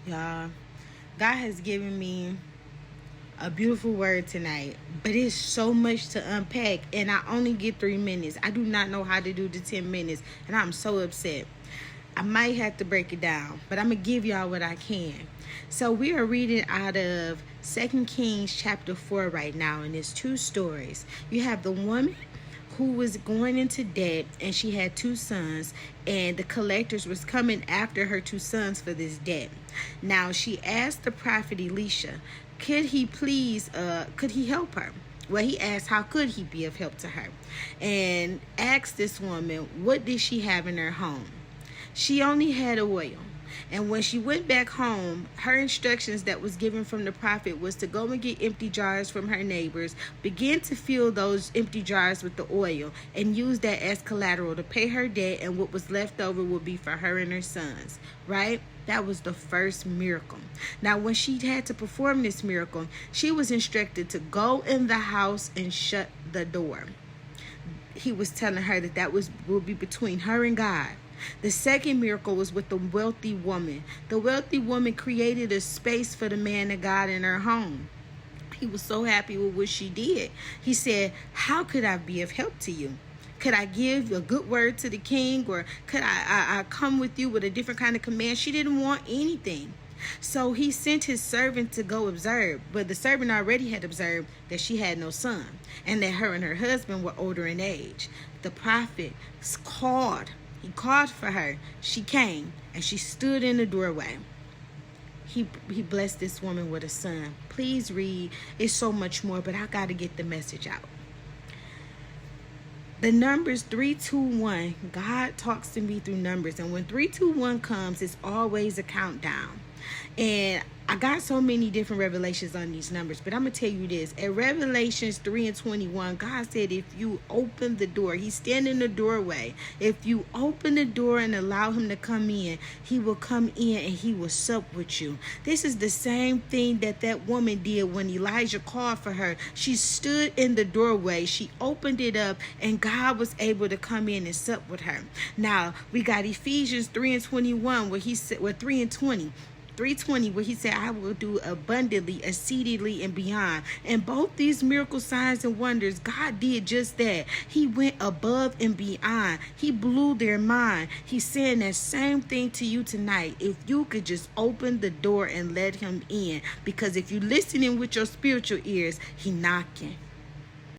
Y'all, God has given me a beautiful word tonight, but it's so much to unpack, and I only get 3 minutes. I do not know how to do the 10 minutes, and I'm so upset. I might have to break it down, but I'm gonna give y'all what I can. So we are reading out of 2 Kings chapter 4 right now, and it's two stories. You have the woman who was going into debt, and she had two sons, and the collectors was coming after her two sons for this debt. Now she asked the prophet Elisha, could he help her? Well, he asked how could he be of help to her, and asked this woman what did she have in her home. She only had oil. And when she went back home, her instructions that was given from the prophet was to go and get empty jars from her neighbors, begin to fill those empty jars with the oil, and use that as collateral to pay her debt, and what was left over would be for her and her sons, right? That was the first miracle. Now, when she had to perform this miracle, she was instructed to go in the house and shut the door. He was telling her that would be between her and God. The second miracle was with the wealthy woman. The wealthy woman created a space for the man of God in her home. He was so happy with what she did. He said, how could I be of help to you? Could I give a good word to the king? Or could I come with you with a different kind of command? She didn't want anything. So he sent his servant to go observe. But the servant already had observed that she had no son, and that her and her husband were older in age. The prophet called. He called for her. She came, and she stood in the doorway. He blessed this woman with a son. Please read. It's so much more, but I got to get the message out. The numbers 3, 2, 1. God talks to me through numbers. And when 3, 2, 1 comes, it's always a countdown. And I got so many different revelations on these numbers, but I'm going to tell you this. At Revelations 3 and 21, God said if you open the door, he's standing in the doorway. If you open the door and allow him to come in, he will come in and he will sup with you. This is the same thing that woman did when Elijah called for her. She stood in the doorway. She opened it up, and God was able to come in and sup with her. Now, we got Ephesians 3 and 21, where he said, 3 and 20. 3:20, where he said, I will do abundantly, exceedingly, and beyond. And both these miracle signs and wonders, God did just that. He went above and beyond. He blew their mind. He's saying that same thing to you tonight. If you could just open the door and let him in. Because if you're listening with your spiritual ears, he knocking.